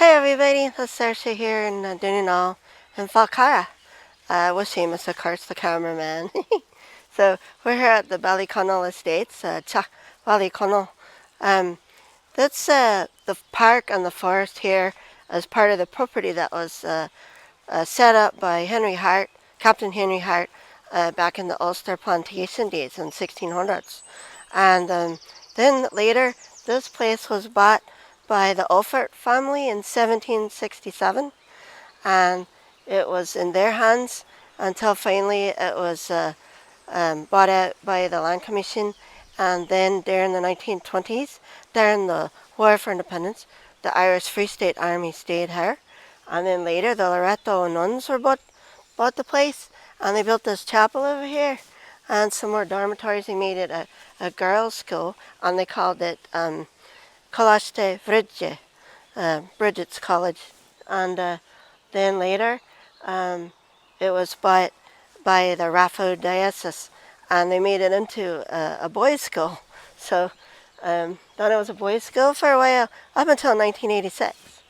Hey everybody, it's Saoirse here in Donegal in Falcarragh. With Seamus, of course, the cameraman. So we're here at the Ballyconnell Estates, Ballyconnell. That's the park and the forest here as part of the property that was set up by Henry Harte, Captaen Harte, back in the Ulster plantation days in 1600s. And then later, this place was bought by the Ophert family in 1767, and it was in their hands until finally it was bought out by the Land Commission. And then during the 1920s, during the War for Independence, the Irish Free State Army stayed here, and then later the Loreto nuns bought the place, and they built this chapel over here and some more dormitories. They made it a girls' school, and they called it College Bridge, Bridget's College. And then later it was bought by the Raphoe Diocese, and they made it into a boys' school. So then it was a boys' school for a while, up until 1986.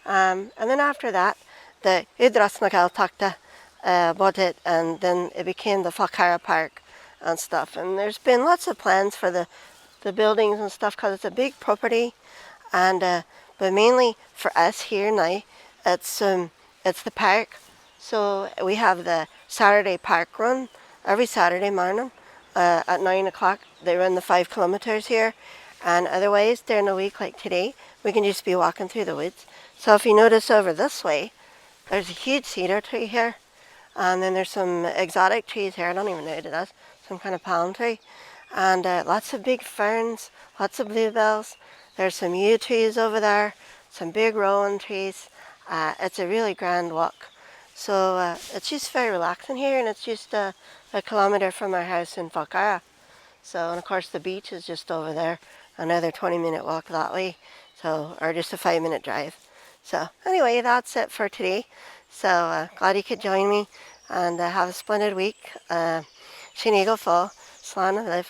And then after that, the Wybrants Ophert bought it, and then it became the Falcarragh Park and stuff. And there's been lots of plans for the buildings and stuff, because it's a big property. And but mainly for us here now, it's the park. So we have the Saturday park run every Saturday morning at 9 o'clock. They run the 5 kilometres here, and otherwise during the week, like today, we can just be walking through the woods. So if you notice over this way, there's a huge cedar tree here, and then there's some exotic trees here. I don't even know what it is, some kind of palm tree, and lots of big ferns, lots of bluebells. There's some yew trees over there, some big rowan trees. It's a really grand walk. So it's just very relaxing here, and it's just a kilometre from our house in Falcarragh. So, and of course the beach is just over there, another 20-minute walk that way, so, or just a 5-minute drive. So anyway, that's it for today. So glad you could join me, and have a splendid week. Sin Eagle Fall, Scannánaithe.